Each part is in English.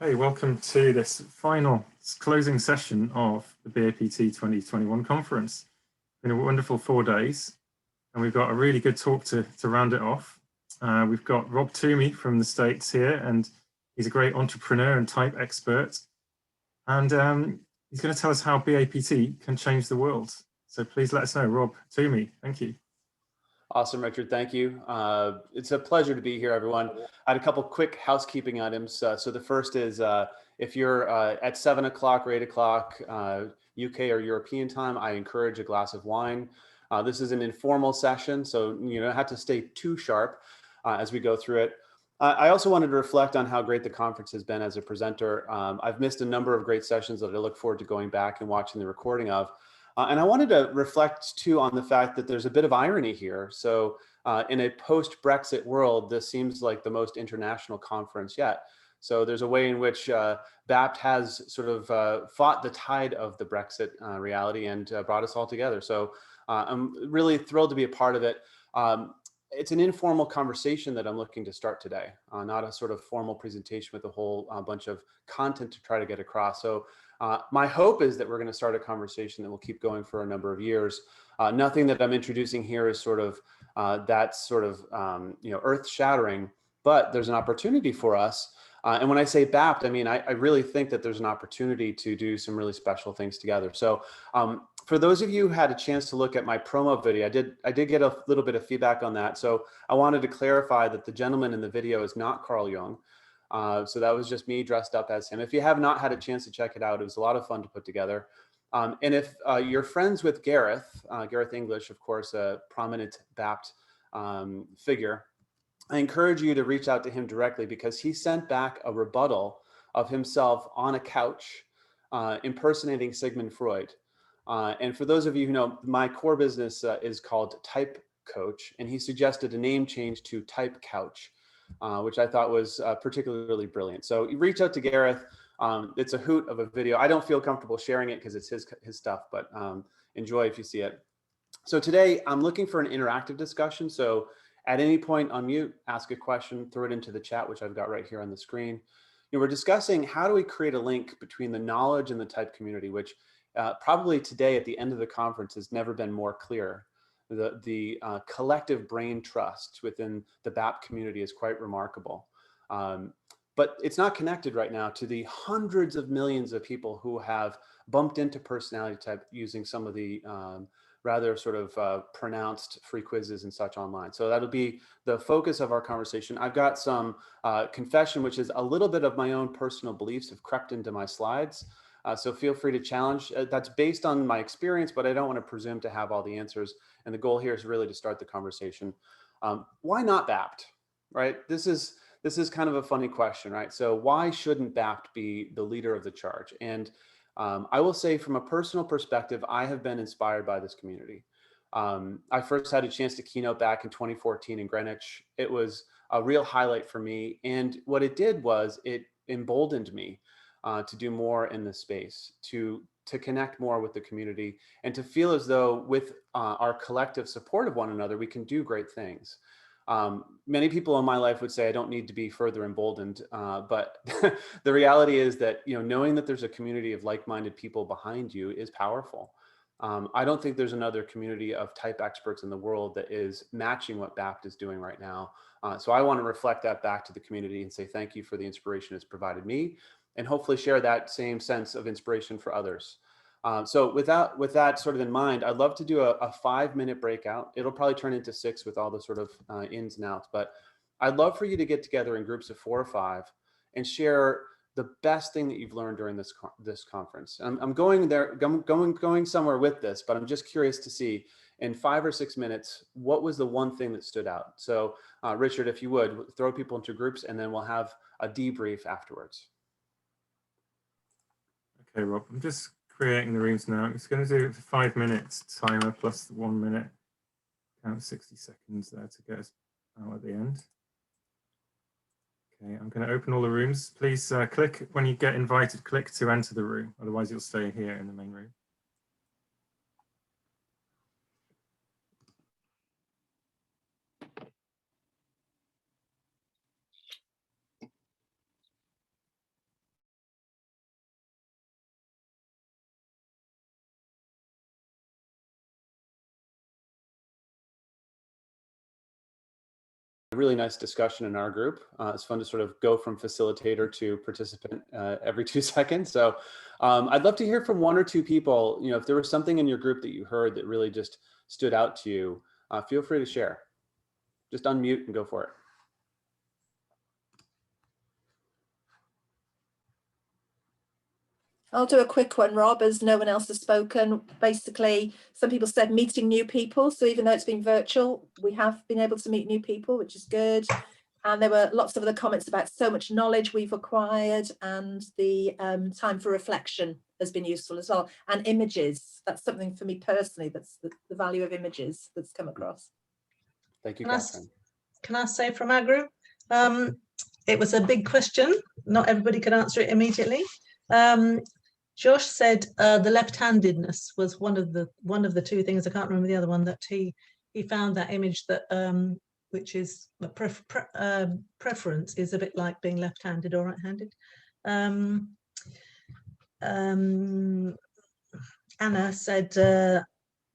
Okay, welcome to this final closing session of the BAPT 2021 conference. It's been a wonderful 4 days, and we've got a really good talk to round it off. We've got Rob Toomey from the States here, and he's a great entrepreneur and type expert. And he's going to tell us how BAPT can change the world. So please let us know, Rob Toomey. Thank you. Awesome, Richard. Thank you. It's a pleasure to be here, everyone. I had a couple quick housekeeping items. So the first is if you're at 7 o'clock or 8 o'clock UK or European time, I encourage a glass of wine. This is an informal session, so you don't have to stay too sharp as we go through it. I also wanted to reflect on how great the conference has been as a presenter. I've missed a number of great sessions that I look forward to going back and watching the recording of. And I wanted to reflect too on the fact that there's a bit of irony here. So in a post-Brexit world, this seems like the most international conference yet. So there's a way in which BAPT has sort of fought the tide of the Brexit reality and brought us all together. So I'm really thrilled to be a part of it. It's an informal conversation that I'm looking to start today, not a sort of formal presentation with a whole bunch of content to try to get across. So my hope is that we're going to start a conversation that will keep going for a number of years. Nothing that I'm introducing here is sort of earth-shattering, but there's an opportunity for us. And when I say BAPT, I mean, I really think that there's an opportunity to do some really special things together. So for those of you who had a chance to look at my promo video, I did get a little bit of feedback on that. So I wanted to clarify that the gentleman in the video is not Carl Jung. So that was just me dressed up as him. If you have not had a chance to check it out, it was a lot of fun to put together. And if you're friends with Gareth English, of course, a prominent BAPT figure, I encourage you to reach out to him directly because he sent back a rebuttal of himself on a couch impersonating Sigmund Freud. And for those of you who know, my core business is called Type Coach, and he suggested a name change to Type Couch. Which I thought was particularly brilliant. So you reach out to Gareth. It's a hoot of a video. I don't feel comfortable sharing it because it's his stuff, but enjoy if you see it. So today I'm looking for an interactive discussion. So at any point unmute, ask a question, throw it into the chat, which I've got right here on the screen. We're discussing how do we create a link between the knowledge and the type community, which probably today at the end of the conference has never been more clear. The collective brain trust within the BAPT community is quite remarkable. But it's not connected right now to the hundreds of millions of people who have bumped into personality type using some of the rather sort of pronounced free quizzes and such online. So that'll be the focus of our conversation. I've got some confession, which is a little bit of my own personal beliefs have crept into my slides. So feel free to challenge. That's based on my experience, but I don't want to presume to have all the answers. And the goal here is really to start the conversation. Why not BAPT, right? This is kind of a funny question, right? So why shouldn't BAPT be the leader of the charge? And I will say from a personal perspective, I have been inspired by this community. I first had a chance to keynote back in 2014 in Greenwich. It was a real highlight for me. And what it did was it emboldened me to do more in this space, to connect more with the community, and to feel as though with our collective support of one another, we can do great things. Many people in my life would say I don't need to be further emboldened, but the reality is that knowing that there's a community of like-minded people behind you is powerful. I don't think there's another community of type experts in the world that is matching what BAPT is doing right now. So I want to reflect that back to the community and say thank you for the inspiration it's provided me, and hopefully share that same sense of inspiration for others. So with that sort of in mind, I'd love to do a 5-minute breakout. It'll probably turn into 6 with all the sort of ins and outs, but I'd love for you to get together in groups of 4 or 5 and share the best thing that you've learned during this conference. I'm going there, going somewhere with this, but I'm just curious to see in 5 or 6 minutes, what was the one thing that stood out? So Richard, if you would, throw people into groups and then we'll have a debrief afterwards. Okay, Rob, I'm just creating the rooms now. I'm just going to do it for 5 minutes timer plus the 1 minute. Count 60 seconds there to get us out at the end. Okay, I'm going to open all the rooms. Please click when you get invited, click to enter the room. Otherwise, you'll stay here in the main room. really nice discussion in our group. It's fun to sort of go from facilitator to participant every 2 seconds. So I'd love to hear from one or two people. If there was something in your group that you heard that really just stood out to you, feel free to share. Just unmute and go for it. I'll do a quick one, Rob, as no one else has spoken. Basically, some people said meeting new people. So even though it's been virtual, we have been able to meet new people, which is good. And there were lots of other comments about so much knowledge we've acquired, and the time for reflection has been useful as well. And images, that's something for me personally, that's the value of images that's come across. Thank you, Catherine. Can I say from our group, it was a big question. Not everybody could answer it immediately. Josh said the left-handedness was one of the two things. I can't remember the other one, that he found that image that which is a preference is a bit like being left-handed or right-handed. Anna said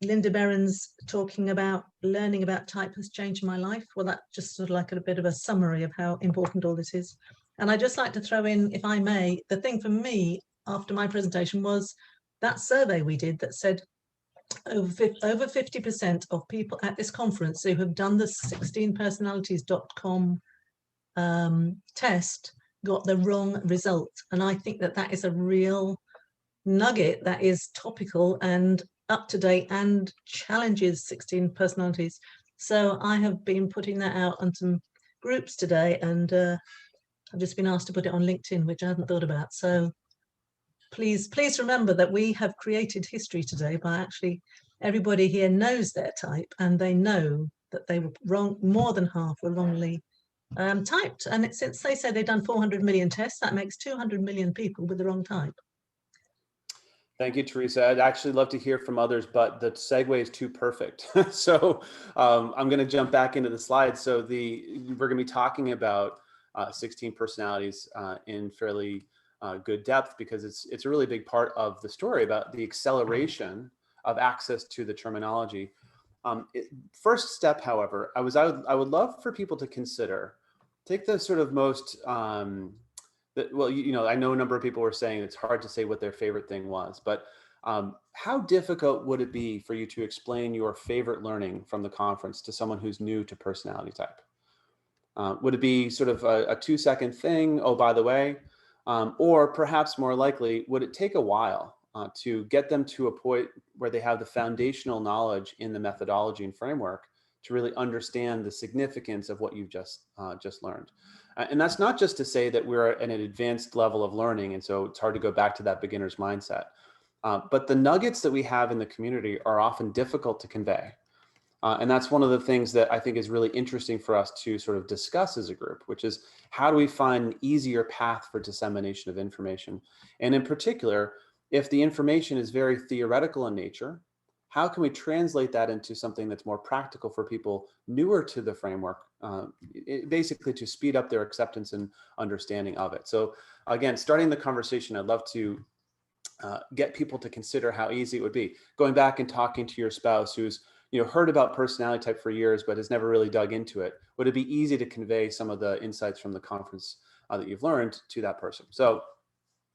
Linda Berens talking about learning about type has changed my life. Well, that's just sort of like a bit of a summary of how important all this is. And I'd just like to throw in, if I may, the thing for me after my presentation was that survey we did that said over 50% of people at this conference who have done the 16personalities.com test got the wrong result. And I think that that is a real nugget that is topical and up to date and challenges 16 personalities. So I have been putting that out on some groups today, and I've just been asked to put it on LinkedIn, which I hadn't thought about. So please remember that we have created history today by actually everybody here knows their type, and they know that they were wrong. More than half were wrongly typed. And since they say they've done 400 million tests, that makes 200 million people with the wrong type. Thank you, Teresa. I'd actually love to hear from others, but the segue is too perfect. So I'm going to jump back into the slides. So we're going to be talking about 16 personalities in fairly good depth, because it's a really big part of the story about the acceleration of access to the terminology. First step, however, I would love for people to consider, take the sort of most, well, I know a number of people were saying it's hard to say what their favorite thing was, but how difficult would it be for you to explain your favorite learning from the conference to someone who's new to personality type? Would it be sort of a 2-second thing? Oh, by the way, or perhaps more likely, would it take a while to get them to a point where they have the foundational knowledge in the methodology and framework to really understand the significance of what you've just learned? And that's not just to say that we're at an advanced level of learning, and so it's hard to go back to that beginner's mindset. But the nuggets that we have in the community are often difficult to convey. And that's one of the things that I think is really interesting for us to sort of discuss as a group, which is how do we find an easier path for dissemination of information? And in particular, if the information is very theoretical in nature, how can we translate that into something that's more practical for people newer to the framework, basically to speed up their acceptance and understanding of it? So again, starting the conversation, I'd love to get people to consider how easy it would be. Going back and talking to your spouse who's heard about personality type for years, but has never really dug into it. Would it be easy to convey some of the insights from the conference that you've learned to that person? So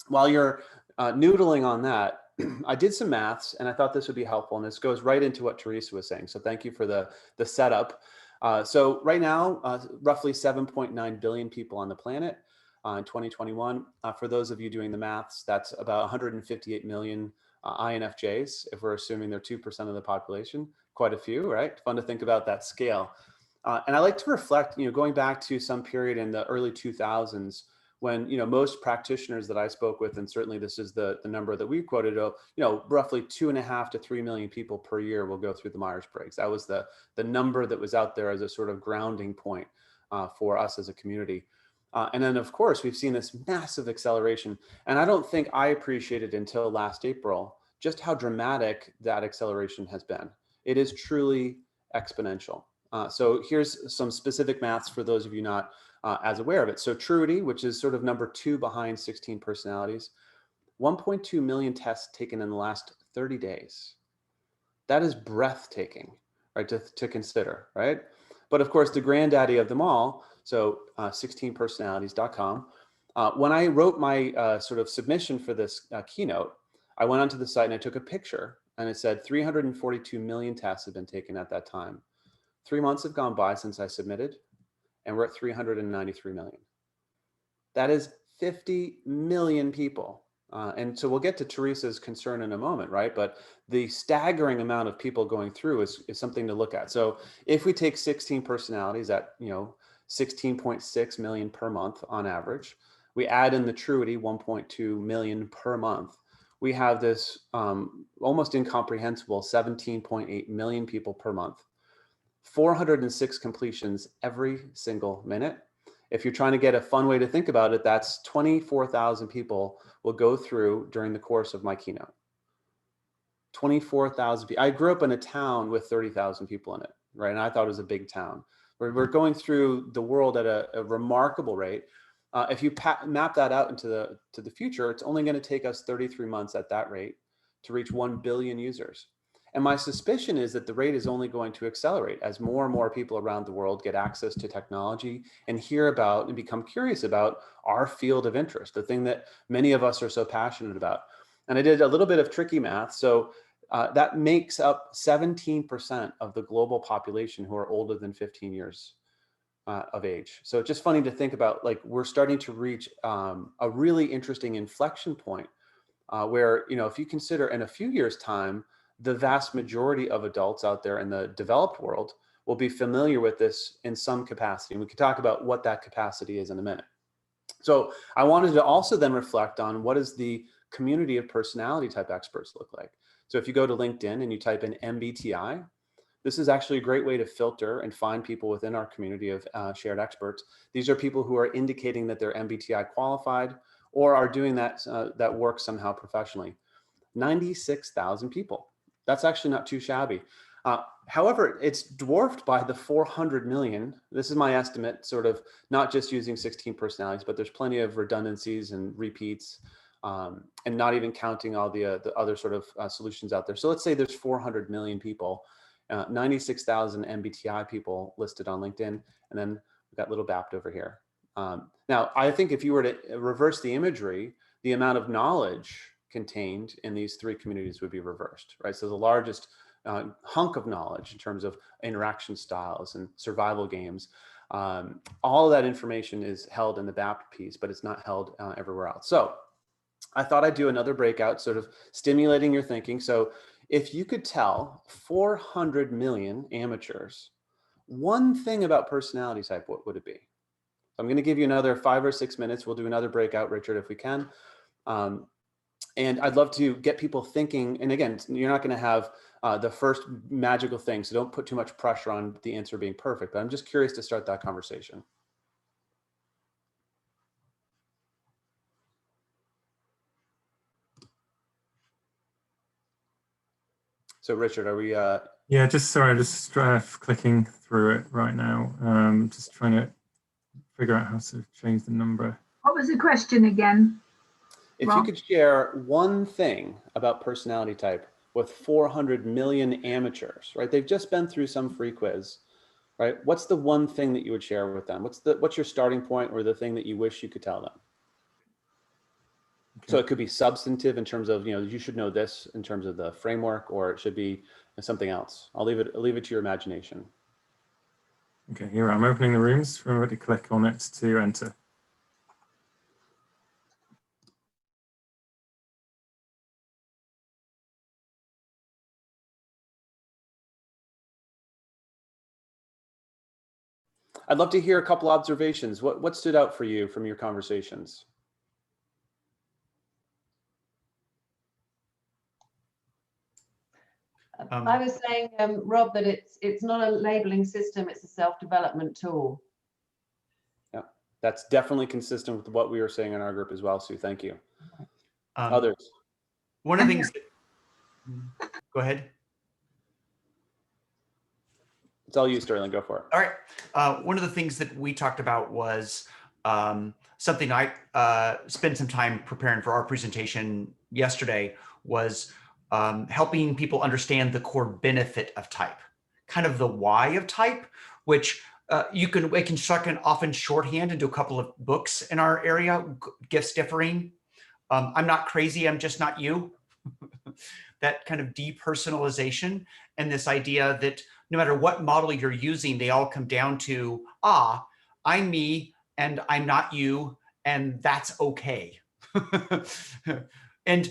while you're noodling on that, I did some maths, and I thought this would be helpful, and this goes right into what Teresa was saying. So thank you for the setup. So right now, roughly 7.9 billion people on the planet in 2021. For those of you doing the maths, that's about 158 million INFJs, if we're assuming they're 2% of the population. Quite a few, right? Fun to think about that scale. And I like to reflect, going back to some period in the early 2000s when, most practitioners that I spoke with, and certainly this is the number that we quoted, roughly 2.5 to 3 million people per year will go through the Myers-Briggs. That was the number that was out there as a sort of grounding point for us as a community. And then, of course, we've seen this massive acceleration. And I don't think I appreciated until last April just how dramatic that acceleration has been. It is truly exponential. So here's some specific maths for those of you not as aware of it. So Truity, which is sort of number 2 behind 16 personalities, 1.2 million tests taken in the last 30 days. That is breathtaking, right, to consider, right? But of course, the granddaddy of them all, so 16personalities.com. When I wrote my sort of submission for this keynote, I went onto the site and I took a picture, and it said 342 million tests have been taken at that time. 3 months have gone by since I submitted, and we're at 393 million. That is 50 million people. And so we'll get to Teresa's concern in a moment, right? But the staggering amount of people going through is something to look at. So if we take 16 personalities at 16.6 million per month on average, we add in the Truity 1.2 million per month, we have this almost incomprehensible 17.8 million people per month, 406 completions every single minute. If you're trying to get a fun way to think about it, that's 24,000 people will go through during the course of my keynote. 24,000 people. I grew up in a town with 30,000 people in it, right? And I thought it was a big town. We're going through the world at a remarkable rate. If you map that out into the future, it's only going to take us 33 months at that rate to reach 1 billion users. And my suspicion is that the rate is only going to accelerate as more and more people around the world get access to technology and hear about and become curious about our field of interest, the thing that many of us are so passionate about. And I did a little bit of tricky math. So that makes up 17% of the global population who are older than 15 years of age. So it's just funny to think about, like, we're starting to reach a really interesting inflection point where, if you consider in a few years' time, the vast majority of adults out there in the developed world will be familiar with this in some capacity. And we can talk about what that capacity is in a minute. So I wanted to also then reflect on what does the community of personality type experts look like. So if you go to LinkedIn and you type in MBTI, this is actually a great way to filter and find people within our community of shared experts. These are people who are indicating that they're MBTI qualified or are doing that work somehow professionally. 96,000 people. That's actually not too shabby. However, it's dwarfed by the 400 million. This is my estimate, sort of not just using 16 personalities, but there's plenty of redundancies and repeats, and not even counting all the other sort of solutions out there. So let's say there's 400 million people, 96,000 MBTI people listed on LinkedIn, and then we've got little BAPT over here. Now, I think if you were to reverse the imagery, the amount of knowledge contained in these three communities would be reversed, right? So the largest hunk of knowledge in terms of interaction styles and survival games, all of that information is held in the BAPT piece, but it's not held everywhere else. So I thought I'd do another breakout, sort of stimulating your thinking. So if you could tell 400 million amateurs one thing about personality type, what would it be? I'm going to give you another 5 or 6 minutes. We'll do another breakout, Richard, if we can. And I'd love to get people thinking. And again, you're not going to have the first magical thing, so don't put too much pressure on the answer being perfect. But I'm just curious to start that conversation. So Richard, are we? Yeah, just sorry, I'm just clicking through it right now. Just trying to figure out how to change the number. What was the question again? If you could share one thing about personality type with 400 million amateurs, right? They've just been through some free quiz, right? What's the one thing that you would share with them? What's your starting point, or the thing that you wish you could tell them? Okay. So it could be substantive in terms of, you should know this in terms of the framework, or it should be something else. I'll leave it to your imagination. Okay, here I'm opening the rooms. Remember to click on it to enter. I'd love to hear a couple observations. What stood out for you from your conversations? I was saying, Rob, that it's not a labeling system, it's a self-development tool. Yeah, that's definitely consistent with what we were saying in our group as well, Sue. Thank you. Others? One of the things go ahead. It's all you, Sterling. Go for it. All right. One of the things that we talked about was something I spent some time preparing for our presentation yesterday, was helping people understand the core benefit of type, kind of the why of type, which it can often shorthand into a couple of books in our area, Gifts Differing. I'm not crazy, I'm just not you. That kind of depersonalization, and this idea that no matter what model you're using, they all come down to, I'm me and I'm not you, and that's okay. and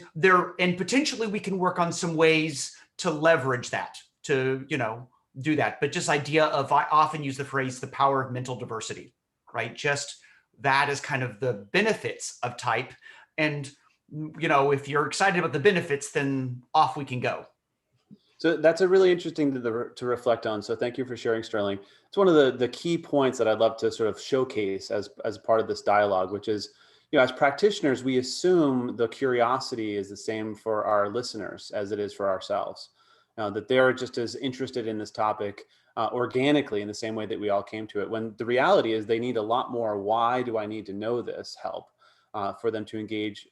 potentially we can work on some ways to leverage that, to, do that. But just idea of, I often use the phrase, the power of mental diversity, right? Just that is kind of the benefits of type. And, if you're excited about the benefits, then off we can go. So that's a really interesting to reflect on. So thank you for sharing, Sterling. It's one of the key points that I'd love to sort of showcase as part of this dialogue, which is, as practitioners, we assume the curiosity is the same for our listeners as it is for ourselves. That they're just as interested in this topic organically in the same way that we all came to it. When the reality is they need a lot more, why do I need to know this help for them to engage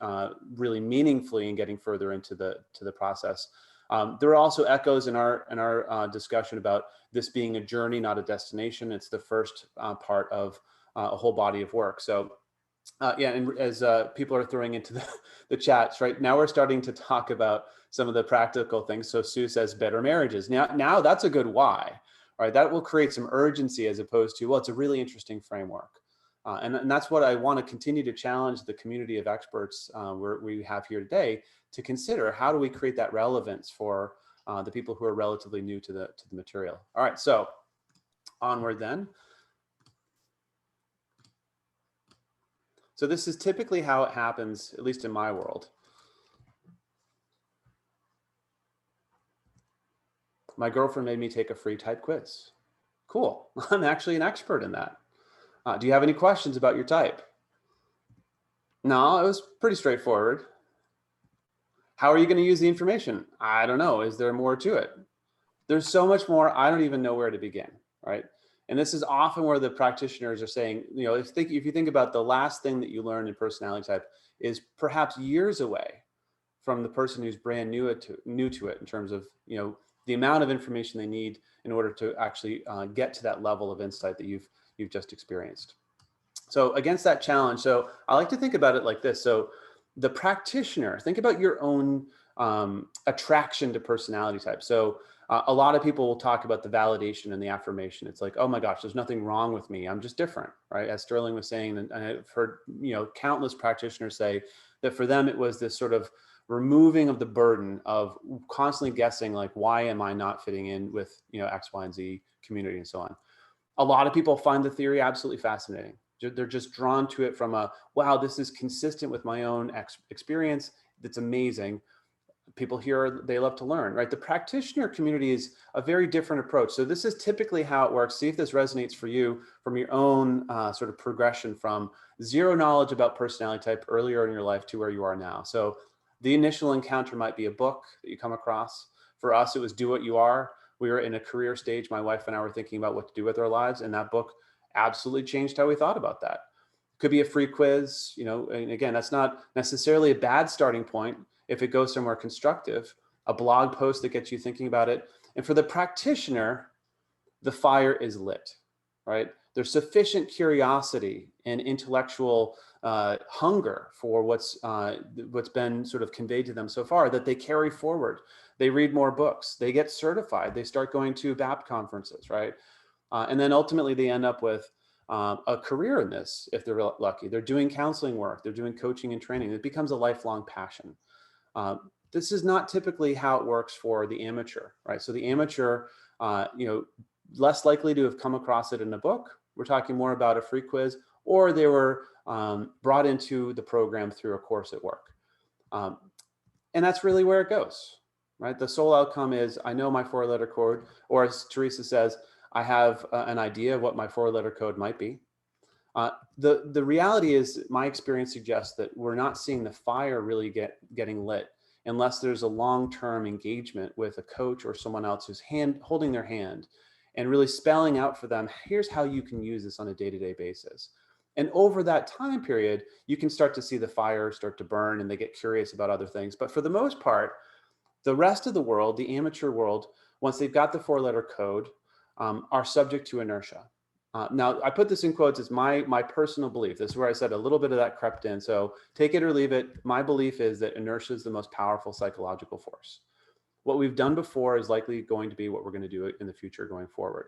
really meaningfully in getting further into the process. There are also echoes in our discussion about this being a journey, not a destination. It's the first part of a whole body of work. So and as people are throwing into the chats, right now we're starting to talk about some of the practical things. So Sue says better marriages. Now that's a good why, right? That will create some urgency as opposed to, well, it's a really interesting framework. And that's what I want to continue to challenge the community of experts we have here today to consider. How do we create that relevance for the people who are relatively new to the material? All right, so onward then. So this is typically how it happens, at least in my world. My girlfriend made me take a free type quiz. Cool, I'm actually an expert in that. Do you have any questions about your type? No, it was pretty straightforward. How are you going to use the information? I don't know. Is there more to it? There's so much more. I don't even know where to begin, right? And this is often where the practitioners are saying, if you think about the last thing that you learn in personality type is perhaps years away from the person who's brand new to it in terms of, the amount of information they need in order to actually get to that level of insight that you've just experienced. So against that challenge, so I like to think about it like this. So the practitioner, think about your own attraction to personality type. So a lot of people will talk about the validation and the affirmation. It's like, oh my gosh, there's nothing wrong with me. I'm just different, right? As Sterling was saying, and I've heard, countless practitioners say that for them, it was this sort of removing of the burden of constantly guessing, like, why am I not fitting in with, X, Y, and Z community and so on. A lot of people find the theory absolutely fascinating. They're just drawn to it from wow, this is consistent with my own experience. That's amazing. People here, they love to learn, right? The practitioner community is a very different approach. So this is typically how it works. See if this resonates for you from your own sort of progression from zero knowledge about personality type earlier in your life to where you are now. So the initial encounter might be a book that you come across. For us, it was Do What You Are. We were in a career stage. My wife and I were thinking about what to do with our lives. And that book absolutely changed how we thought about that. Could be a free quiz, and again, that's not necessarily a bad starting point if it goes somewhere constructive, a blog post that gets you thinking about it. And for the practitioner, the fire is lit, right? There's sufficient curiosity and intellectual hunger for what's been sort of conveyed to them so far that they carry forward. They read more books, they get certified, they start going to BAPT conferences, right? And then ultimately they end up with a career in this if they're lucky. They're doing counseling work, they're doing coaching and training. It becomes a lifelong passion. This is not typically how it works for the amateur, right? So the amateur, less likely to have come across it in a book. We're talking more about a free quiz, or they were brought into the program through a course at work. And that's really where it goes, right? The sole outcome is, I know my 4-letter code, or as Teresa says, I have an idea of what my 4-letter code might be. The reality is, my experience suggests that we're not seeing the fire really getting lit unless there's a long-term engagement with a coach or someone else who's holding their hand and really spelling out for them, here's how you can use this on a day-to-day basis. And over that time period, you can start to see the fire start to burn and they get curious about other things. But for the most part, the rest of the world, the amateur world, once they've got the 4-letter code, are subject to inertia. Now, I put this in quotes as my personal belief. This is where I said a little bit of that crept in. So take it or leave it. My belief is that inertia is the most powerful psychological force. What we've done before is likely going to be what we're going to do in the future going forward.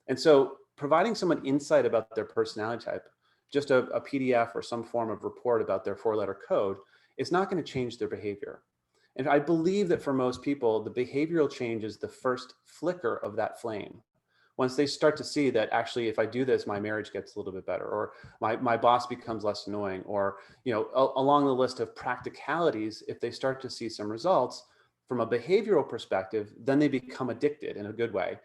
And so providing someone insight about their personality type, just a PDF or some form of report about their 4-letter code, is not going to change their behavior. And I believe that for most people, the behavioral change is the first flicker of that flame. Once they start to see that actually, if I do this, my marriage gets a little bit better, or my boss becomes less annoying, or, you know, along the list of practicalities, if they start to see some results from a behavioral perspective, then they become addicted in a good way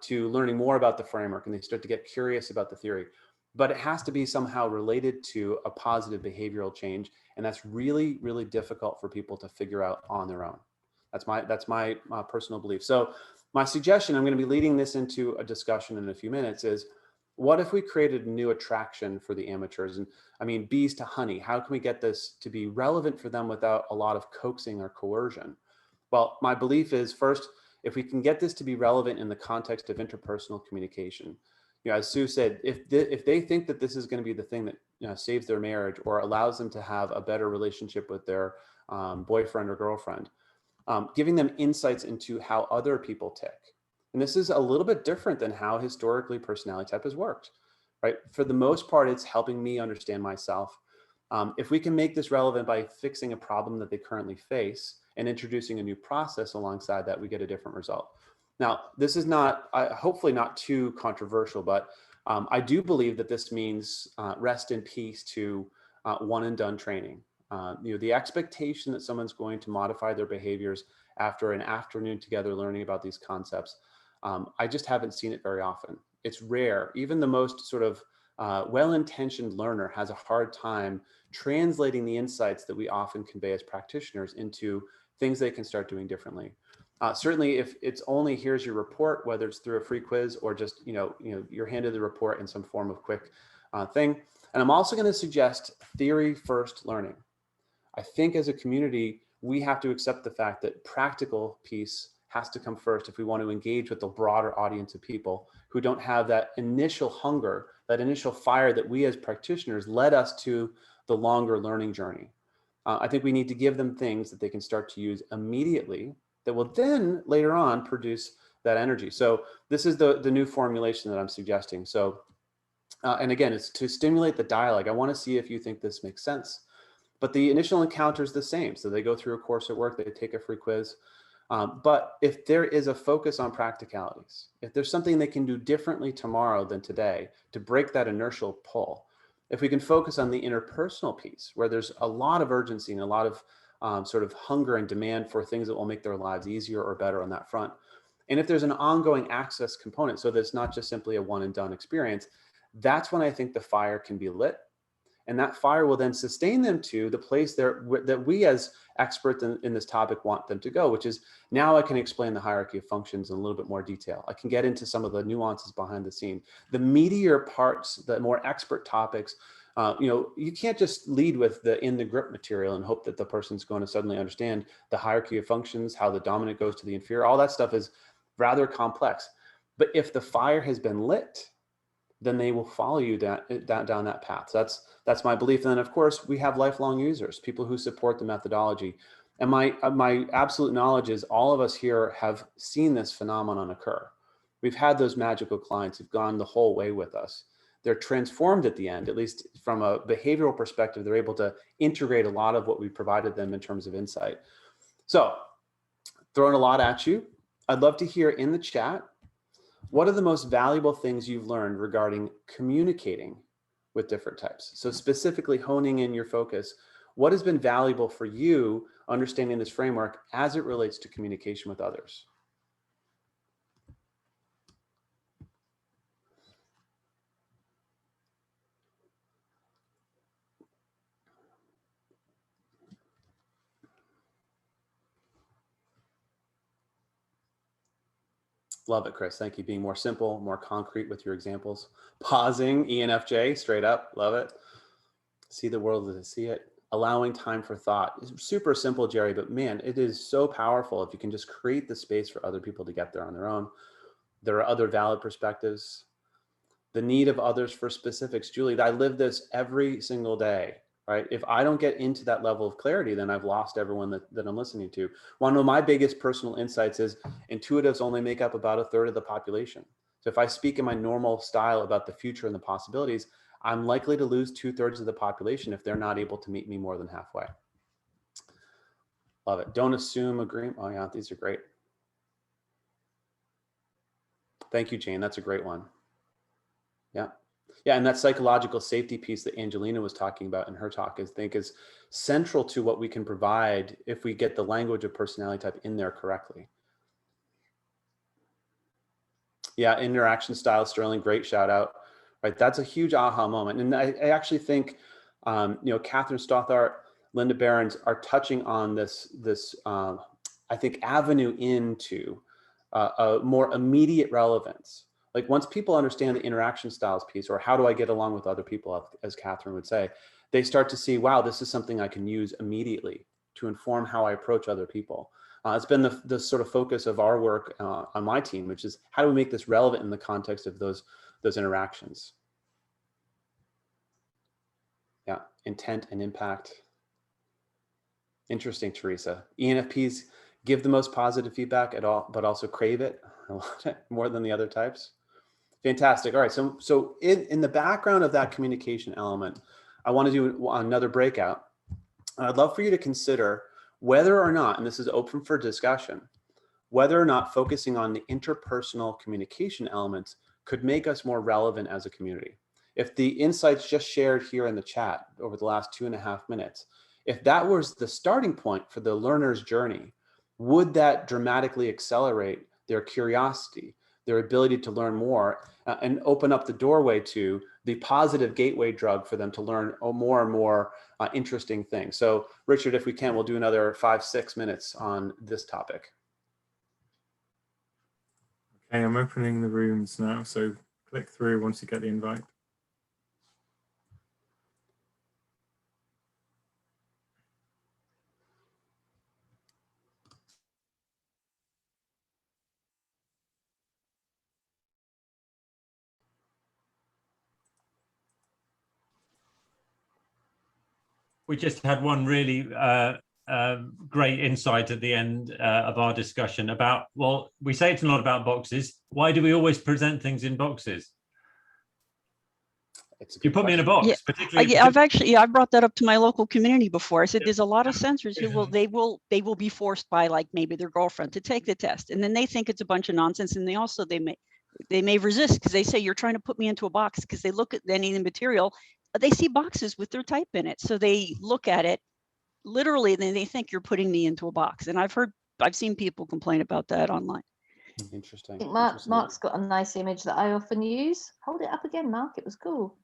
to learning more about the framework, and they start to get curious about the theory. But it has to be somehow related to a positive behavioral change, and that's really, really difficult for people to figure out on their own. That's my personal belief. So my suggestion, I'm going to be leading this into a discussion in a few minutes, is what if we created a new attraction for the amateurs? And I mean, bees to honey, how can we get this to be relevant for them without a lot of coaxing or coercion? Well, my belief is, first, if we can get this to be relevant in the context of interpersonal communication, you know, as Sue said, if they think that this is going to be the thing that, you know, saves their marriage or allows them to have a better relationship with their boyfriend or girlfriend, giving them insights into how other people tick. And this is a little bit different than how historically personality type has worked, right? For the most part, it's helping me understand myself. If we can make this relevant by fixing a problem that they currently face and introducing a new process alongside that, we get a different result. Now, this is not, hopefully not too controversial, but I do believe that this means rest in peace to one and done training. You know, the expectation that someone's going to modify their behaviors after an afternoon together learning about these concepts, I just haven't seen it very often. It's rare. Even the most sort of well-intentioned learner has a hard time translating the insights that we often convey as practitioners into things they can start doing differently. Certainly, if it's only here's your report, whether it's through a free quiz or just you're handed the report in some form of quick thing. And I'm also going to suggest theory first learning. I think as a community, we have to accept the fact that practical piece has to come first if we want to engage with the broader audience of people who don't have that initial hunger, that initial fire that we as practitioners led us to the longer learning journey. I think we need to give them things that they can start to use immediately that will then later on produce that energy. So this is the new formulation that I'm suggesting. So, and again, it's to stimulate the dialogue. I want to see if you think this makes sense. But the initial encounter is the same. So they go through a course at work, they take a free quiz. But if there is a focus on practicalities, if there's something they can do differently tomorrow than today to break that inertial pull, if we can focus on the interpersonal piece where there's a lot of urgency and a lot of sort of hunger and demand for things that will make their lives easier or better on that front. And if there's an ongoing access component, so that it's not just simply a one and done experience, that's when I think the fire can be lit. And that fire will then sustain them to the place that we as experts in this topic want them to go, which is now I can explain the hierarchy of functions in a little bit more detail. I can get into some of the nuances behind the scene. The meatier parts, the more expert topics, you can't just lead with the in the grip material and hope that the person's going to suddenly understand the hierarchy of functions, how the dominant goes to the inferior. All that stuff is rather complex. But if the fire has been lit, then they will follow you down that path. So that's my belief. And then of course we have lifelong users, people who support the methodology. And my absolute knowledge is all of us here have seen this phenomenon occur. We've had those magical clients who've gone the whole way with us. They're transformed at the end, at least from a behavioral perspective. They're able to integrate a lot of what we provided them in terms of insight. So throwing a lot at you. I'd love to hear in the chat, what are the most valuable things you've learned regarding communicating with different types? So specifically honing in your focus, what has been valuable for you understanding this framework as it relates to communication with others? Love it, Chris. Thank you. Being more simple, more concrete with your examples. Pausing, ENFJ, straight up. Love it. See the world as I see it. Allowing time for thought. It's super simple, Jerry, but man, it is so powerful if you can just create the space for other people to get there on their own. There are other valid perspectives. The need of others for specifics. Julie, I live this every single day, right? If I don't get into that level of clarity, then I've lost everyone that I'm listening to. One of my biggest personal insights is intuitives only make up about 1/3 of the population. So if I speak in my normal style about the future and the possibilities, I'm likely to lose 2/3 of the population if they're not able to meet me more than halfway. Love it. Don't assume agreement. Oh yeah, these are great. Thank you, Jane. That's a great one. Yeah. Yeah. And that psychological safety piece that Angelina was talking about in her talk, I think is central to what we can provide if we get the language of personality type in there correctly. Yeah. Interaction style, Sterling, great shout out. Right. That's a huge aha moment. And I actually think, Catherine Stothart, Linda Behrens are touching on this I think, avenue into a more immediate relevance. Like once people understand the interaction styles piece, or how do I get along with other people, as Catherine would say, they start to see, wow, this is something I can use immediately to inform how I approach other people. It's been the sort of focus of our work on my team, which is how do we make this relevant in the context of those interactions? Yeah, intent and impact. Interesting, Teresa. ENFPs give the most positive feedback at all, but also crave it a lot more than the other types. Fantastic. All right. So in the background of that communication element, I want to do another breakout. I'd love for you to consider whether or not, and this is open for discussion, whether or not focusing on the interpersonal communication elements could make us more relevant as a community. If the insights just shared here in the chat over the last 2.5 minutes, if that was the starting point for the learner's journey, would that dramatically accelerate their curiosity, their ability to learn more, and open up the doorway to the positive gateway drug for them to learn more and more interesting things? So Richard, if we can, we'll do another 5-6 minutes on this topic. Okay, I'm opening the rooms now, so click through once you get the invite. We just had one really great insight at the end of our discussion about, well, we say it's not about boxes. Why do we always present things in boxes? You put me in a box, yeah. particularly. I've brought that up to my local community before. I said there's a lot of sensors who will be forced by, like, maybe their girlfriend to take the test, and then they think it's a bunch of nonsense, and they may resist because they say you're trying to put me into a box, because they look at any of the material, they see boxes with their type in it, so they look at it literally, and then they think you're putting me into a box. And I've seen people complain about that online. Interesting. I think Mark's got a nice image that I often use. Hold it up again, Mark. It was cool.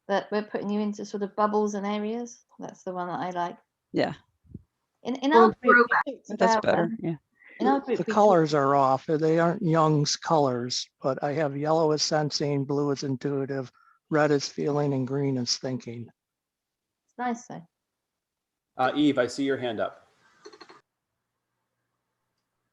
That we're putting you into sort of bubbles and areas. That's the one that I like. Yeah. In our group, That's better. Yeah. In our group, The colors are off. They aren't Jung's colors, but I have yellow as sensing, blue as intuitive, red is feeling, and green is thinking. It's nice though. Eve, I see your hand up.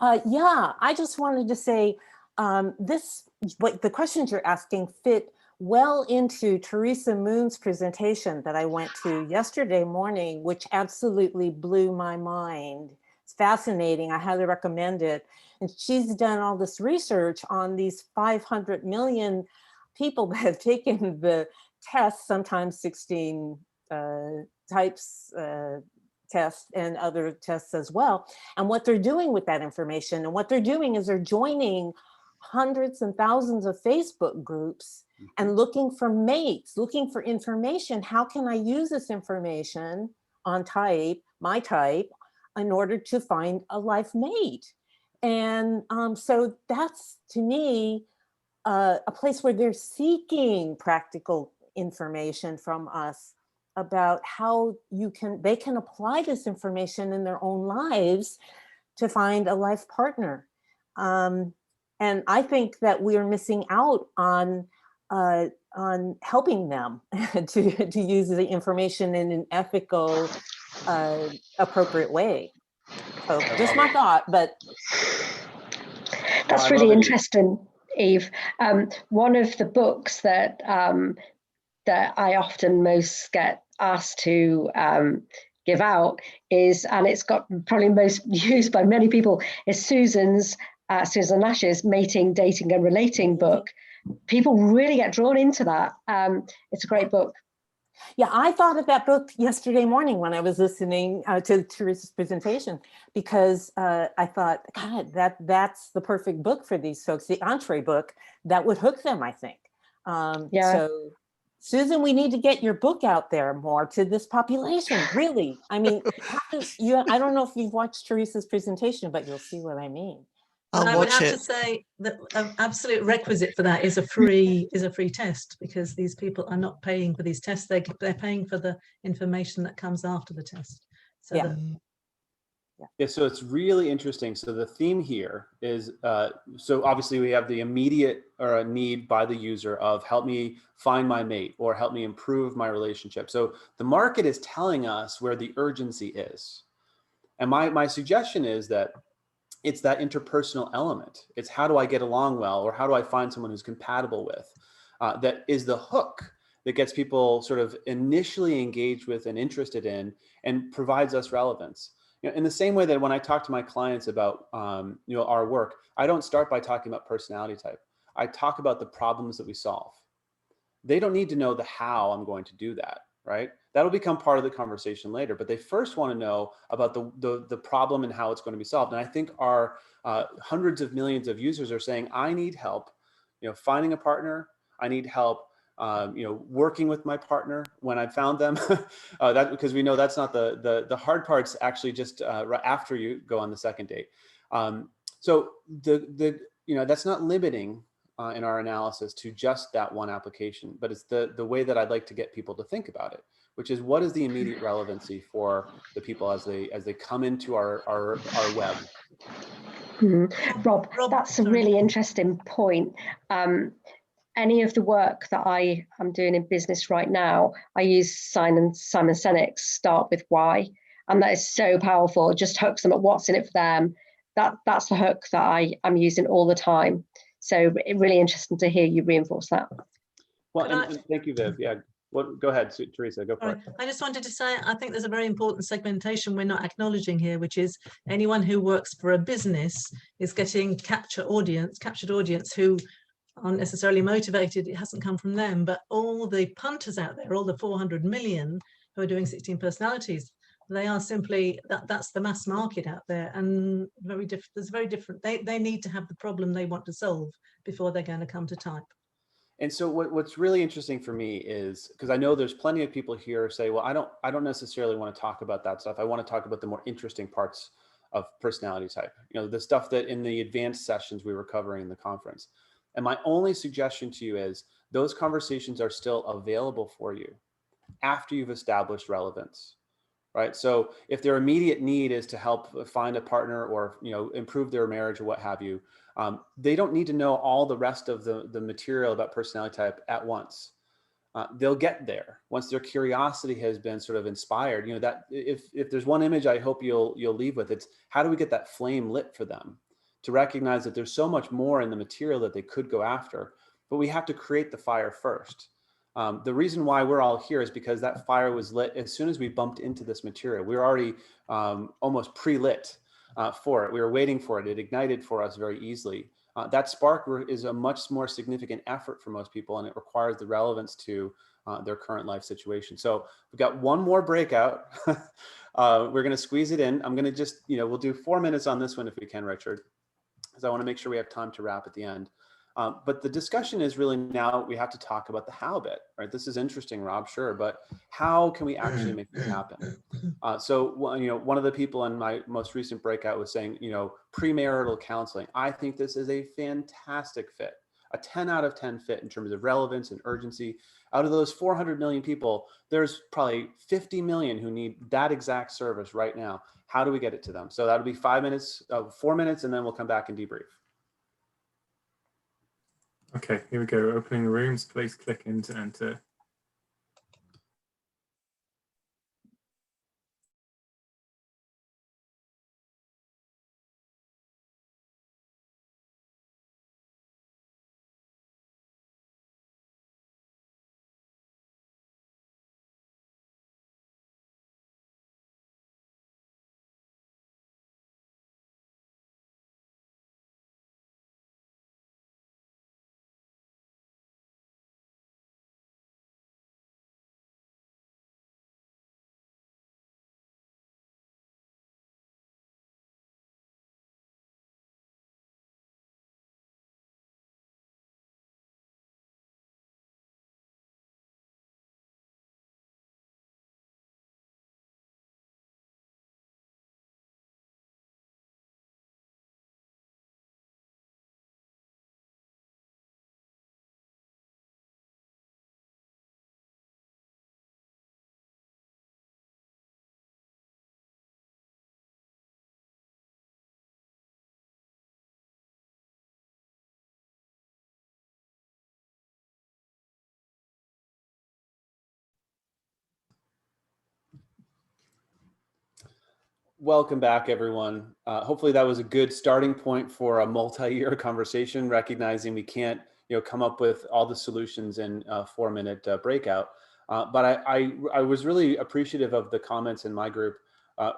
Yeah, I just wanted to say what the questions you're asking fit well into Teresa Moon's presentation that I went to yesterday morning, which absolutely blew my mind. It's fascinating. I highly recommend it. And she's done all this research on these 500 million people that have taken the test, sometimes 16 types tests and other tests as well, and what they're doing with that information. And what they're doing is they're joining hundreds and thousands of Facebook groups and looking for mates, looking for information. How can I use this information on my type, in order to find a life mate? And so that's, to me, a place where they're seeking practical information from us about how they can apply this information in their own lives to find a life partner. And I think that we are missing out on helping them to use the information in an ethical, appropriate way. So just my thought, but that's really interesting. Eve. One of the books that that I often most get asked to give out is, and it's got probably most used by many people, is Susan Nash's Mating, Dating and Relating book. People really get drawn into that. It's a great book. Yeah, I thought of that book yesterday morning when I was listening to Teresa's presentation, because I thought, God, that's the perfect book for these folks, the entree book that would hook them, I think. Yeah. So, Susan, we need to get your book out there more to this population, really. I mean, I don't know if you've watched Teresa's presentation, but you'll see what I mean. And I would have to say that an absolute requisite for that is a free test, because these people are not paying for these tests. They're paying for the information that comes after the test. So Yeah. Yeah, so it's really interesting. So the theme here is, so obviously we have the immediate need by the user of help me find my mate or help me improve my relationship. So the market is telling us where the urgency is. And my suggestion is that it's that interpersonal element. It's how do I get along well, or how do I find someone who's compatible with, that is the hook that gets people sort of initially engaged with and interested in and provides us relevance. You know, in the same way that when I talk to my clients about our work, I don't start by talking about personality type. I talk about the problems that we solve. They don't need to know the how I'm going to do that, right? That'll become part of the conversation later, but they first want to know about the problem and how it's going to be solved. And I think our hundreds of millions of users are saying, I need help, finding a partner. I need help, working with my partner when I found them. That because we know that's not the hard part's actually just right after you go on the second date. So that's not limiting in our analysis to just that one application, but it's the way that I'd like to get people to think about it, which is what is the immediate relevancy for the people as they come into our web. Rob, that's a really interesting point. Any of the work that I am doing in business right now, I use Simon Sinek's Start With Why, and that is so powerful. It just hooks them at what's in it for them. That's the hook that I'm using all the time. So really interesting to hear you reinforce that. Well, and thank you, Viv. Yeah, go ahead, Teresa, go for it. I just wanted to say, I think there's a very important segmentation we're not acknowledging here, which is anyone who works for a business is getting captured audience who aren't necessarily motivated. It hasn't come from them, but all the punters out there, all the 400 million who are doing 16 personalities, they are simply, that's the mass market out there, and there's very different, they need to have the problem they want to solve before they're going to come to type. And so what's really interesting for me is, because I know there's plenty of people here who say, well, I don't necessarily want to talk about that stuff. I want to talk about the more interesting parts of personality type, the stuff that in the advanced sessions we were covering in the conference. And my only suggestion to you is those conversations are still available for you after you've established relevance, right? So if their immediate need is to help find a partner or, improve their marriage or what have you, they don't need to know all the rest of the material about personality type at once. They'll get there once their curiosity has been sort of inspired. That if there's one image I hope you'll leave with, it's how do we get that flame lit for them to recognize that there's so much more in the material that they could go after, but we have to create the fire first. The reason why we're all here is because that fire was lit as soon as we bumped into this material. We were already almost pre-lit for it. We were waiting for it. It ignited for us very easily. That spark is a much more significant effort for most people, and it requires the relevance to their current life situation. So we've got one more breakout. We're going to squeeze it in. I'm going to just, we'll do 4 minutes on this one if we can, Richard, because I want to make sure we have time to wrap at the end. But the discussion is really now we have to talk about the how bit, right? This is interesting, Rob, sure, but how can we actually make this happen? So, one of the people in my most recent breakout was saying, premarital counseling. I think this is a fantastic fit, a 10 out of 10 fit in terms of relevance and urgency. Out of those 400 million people, there's probably 50 million who need that exact service right now. How do we get it to them? So that'll be 4 minutes, and then we'll come back and debrief. Okay, here we go. Opening the rooms. Please click in to enter. Welcome back, everyone. Hopefully that was a good starting point for a multi-year conversation, recognizing we can't come up with all the solutions in a 4-minute breakout. But I was really appreciative of the comments in my group,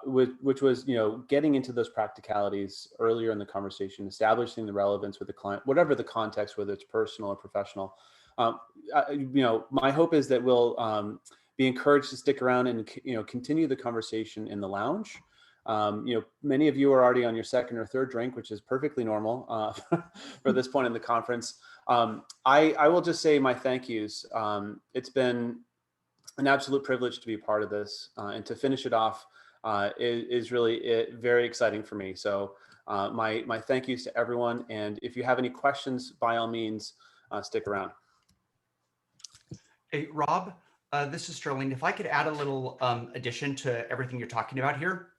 which was getting into those practicalities earlier in the conversation, establishing the relevance with the client, whatever the context, whether it's personal or professional. My hope is that we'll be encouraged to stick around and continue the conversation in the lounge. Many of you are already on your second or third drink, which is perfectly normal for this point in the conference. I will just say my thank yous. It's been an absolute privilege to be a part of this, and to finish it off is really very exciting for me. So my thank yous to everyone. And if you have any questions, by all means, stick around. Hey, Rob, this is Sterling. If I could add a little addition to everything you're talking about here.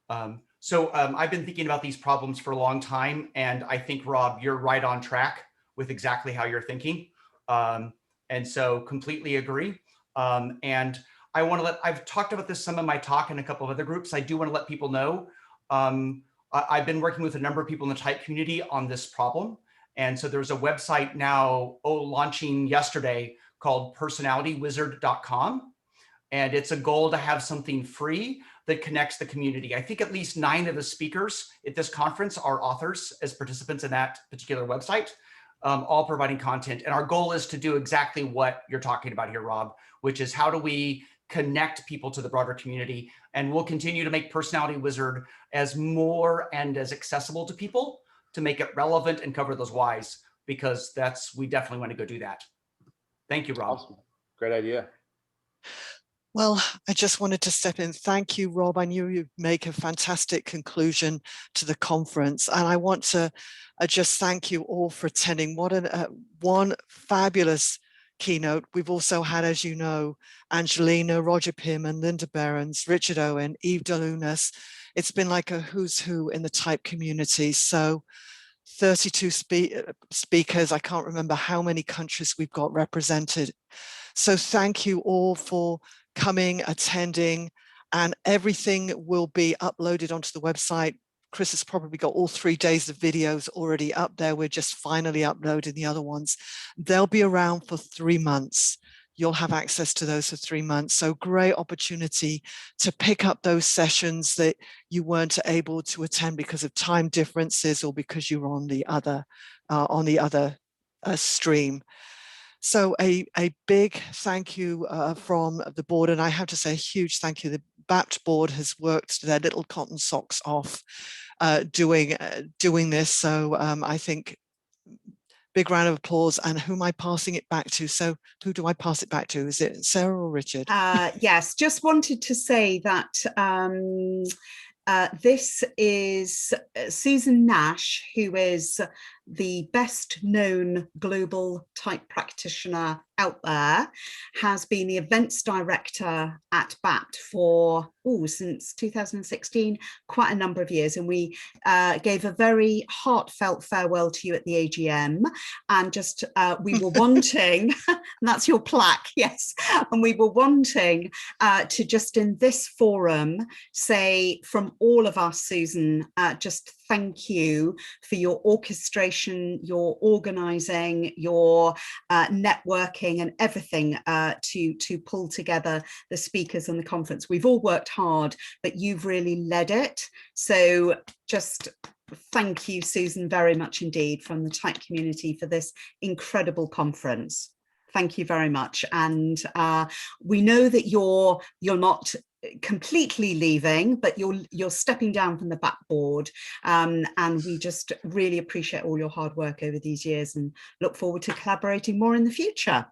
I've been thinking about these problems for a long time, and I think, Rob, you're right on track with exactly how you're thinking. And so completely agree. And I've talked about this some in my talk and a couple of other groups. I do want to let people know, I've been working with a number of people in the type community on this problem. And so there's a website now launching yesterday called personalitywizard.com. And it's a goal to have something free that connects the community. I think at least 9 of the speakers at this conference are authors as participants in that particular website, all providing content. And our goal is to do exactly what you're talking about here, Rob, which is how do we connect people to the broader community? And we'll continue to make Personality Wizard as more and as accessible to people to make it relevant and cover those whys, because we definitely want to go do that. Thank you, Rob. Awesome. Great idea. Well, I just wanted to step in. Thank you, Rob. I knew you'd make a fantastic conclusion to the conference. And I want to just thank you all for attending. What one fabulous keynote. We've also had, as you know, Angelina, Roger Pearman, Linda Behrens, Richard Owen, Eve DeLunas. It's been like a who's who in the type community. So 32 speakers. I can't remember how many countries we've got represented. So thank you all for coming, attending, and everything will be uploaded onto the website. Chris has probably got all 3 days of videos already up there. We're just finally uploading the other ones. They'll be around for 3 months. You'll have access to those for 3 months. So great opportunity to pick up those sessions that you weren't able to attend because of time differences or because you were on the other stream. So a big thank you from the board, and I have to say a huge thank you. The BAPT board has worked their little cotton socks off doing this. So I think big round of applause. And who am I passing it back to? So who do I pass it back to? Is it Sarah or Richard? Yes, just wanted to say that this is Susan Nash, who is the best known global type practitioner out there, has been the events director at BAPT for since 2016, quite a number of years. And we gave a very heartfelt farewell to you at the AGM, and just we were wanting, and that's your plaque, yes, and we were wanting to just in this forum say from all of us, Susan, just thank you for your orchestration, your organizing, your networking and everything to pull together the speakers and the conference. We've all worked hard, but you've really led it. So just thank you, Susan, very much indeed from the type community for this incredible conference. Thank you very much. And we know that you're not completely leaving, but you're stepping down from the BAPT board, and we just really appreciate all your hard work over these years and look forward to collaborating more in the future.